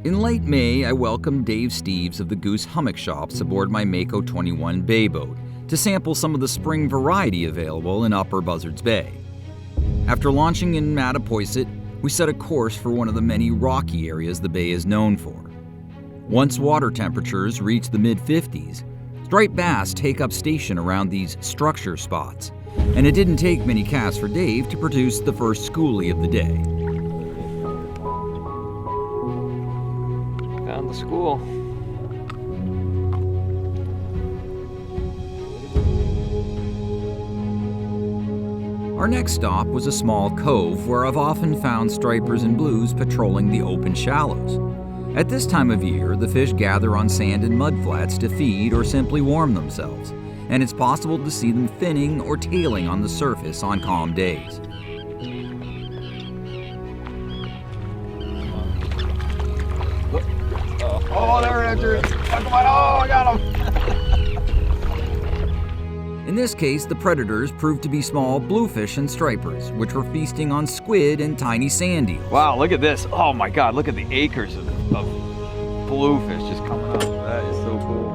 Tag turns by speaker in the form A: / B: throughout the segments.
A: In late May, I welcomed Dave Steeves of the Goose Hummock shops aboard my Mako 21 bay boat to sample some of the spring variety available in Upper Buzzards Bay. After launching in Mattapoisett, we set a course for one of the many rocky areas the bay is known for. Once water temperatures reach the mid-50s, striped bass take up station around these structure spots, and it didn't take many casts for Dave to produce the first schoolie of the day.
B: Found the school.
A: Our next stop was a small cove where I've often found stripers and blues patrolling the open shallows. At this time of year, the fish gather on sand and mud flats to feed or simply warm themselves, and it's possible to see them finning or tailing on the surface on calm days.
B: Oh, there, Richard! Come on! Oh, I got him!
A: In this case, the predators proved to be small bluefish and stripers, which were feasting on squid and tiny sand eels.
B: Wow, look at this! Oh my God, look at the acres of bluefish just coming up. That is so cool.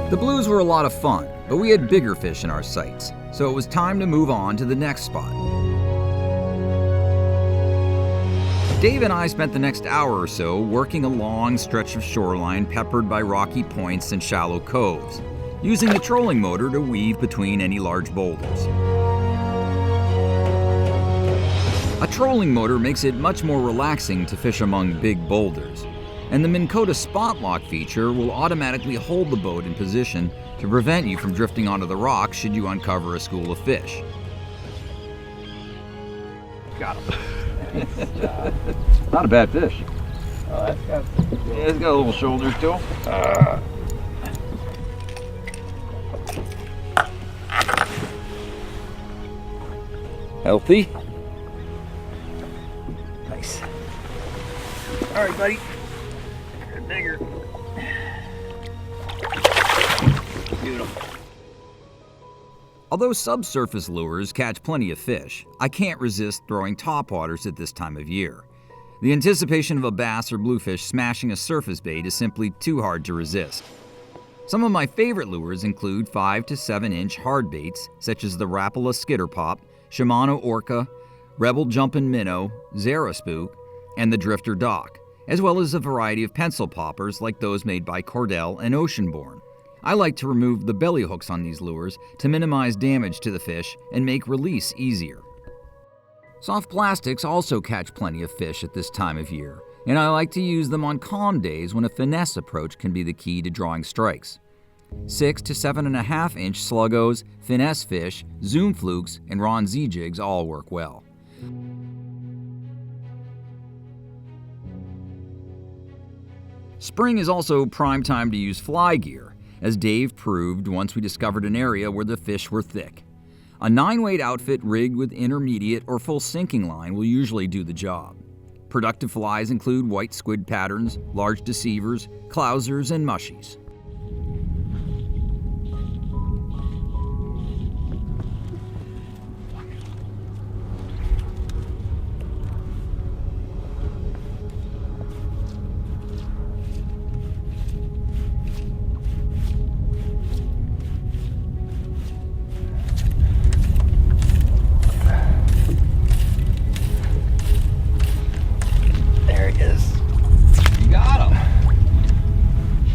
A: The blues were a lot of fun, but we had bigger fish in our sights, so it was time to move on to the next spot. Dave and I spent the next hour or so working a long stretch of shoreline peppered by rocky points and shallow coves, using the trolling motor to weave between any large boulders. A trolling motor makes it much more relaxing to fish among big boulders, and the Minn Kota spot lock feature will automatically hold the boat in position to prevent you from drifting onto the rocks should you uncover a school of fish.
B: Got him.
A: Not a bad fish.
B: Oh, that's got.
A: Yeah, it's got little shoulders too. Healthy. Nice. All right, buddy. Bigger. Beautiful. Although subsurface lures catch plenty of fish, I can't resist throwing topwaters at this time of year. The anticipation of a bass or bluefish smashing a surface bait is simply too hard to resist. Some of my favorite lures include 5 to 7 inch hard baits such as the Rapala Skitter Pop, Shimano Orca, Rebel Jumpin' Minnow, Zara Spook, and the Drifter Dock, as well as a variety of pencil poppers like those made by Cordell and Oceanborn. I like to remove the belly hooks on these lures to minimize damage to the fish and make release easier. Soft plastics also catch plenty of fish at this time of year, and I like to use them on calm days when a finesse approach can be the key to drawing strikes. 6 to 7.5 inch sluggos, finesse fish, zoom flukes, and Ron Z jigs all work well. Spring is also prime time to use fly gear, as Dave proved once we discovered an area where the fish were thick. A 9-weight outfit rigged with intermediate or full sinking line will usually do the job. Productive flies include white squid patterns, large deceivers, clousers, and mushies.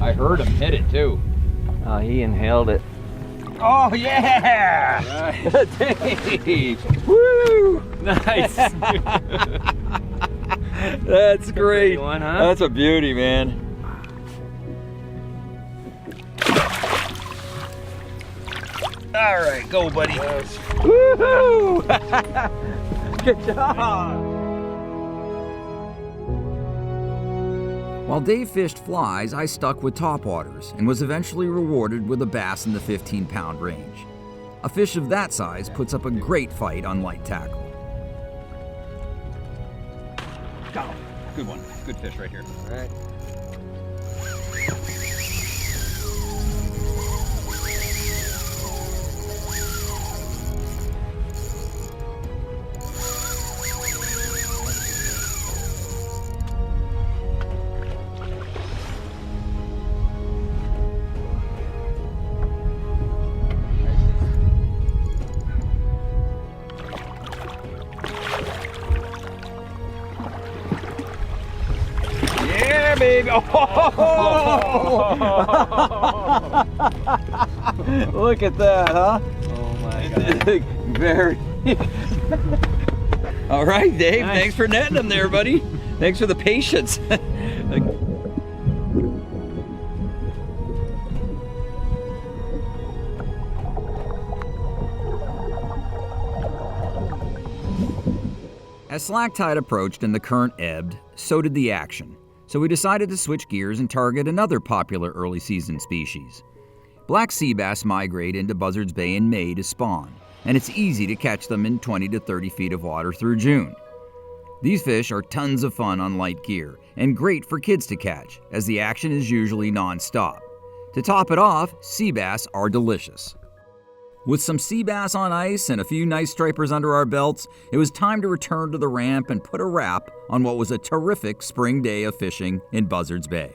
A: I heard him hit it too.
B: Oh, he inhaled it.
A: Oh yeah!
B: Dave!
A: Woo!
B: Nice.
A: That's great.
B: One, huh?
A: That's a beauty, man. All right, go, buddy. Woohoo! Good job. While Dave fished flies, I stuck with topwaters and was eventually rewarded with a bass in the 15-pound range. A fish of that size puts up a great fight on light tackle. Got him. Good one. Good fish right here.
B: All right. baby. Oh. Look at that, huh?
C: Oh my God.
B: Very. All right, Dave.
C: Nice.
B: Thanks for netting them there, buddy. Thanks for the patience.
A: As slack tide approached and the current ebbed, so did the action. So we decided to switch gears and target another popular early season species. Black sea bass migrate into Buzzards Bay in May to spawn, and it's easy to catch them in 20 to 30 feet of water through June. These fish are tons of fun on light gear and great for kids to catch, as the action is usually non-stop. To top it off, sea bass are delicious. With some sea bass on ice and a few nice stripers under our belts, it was time to return to the ramp and put a wrap on what was a terrific spring day of fishing in Buzzards Bay.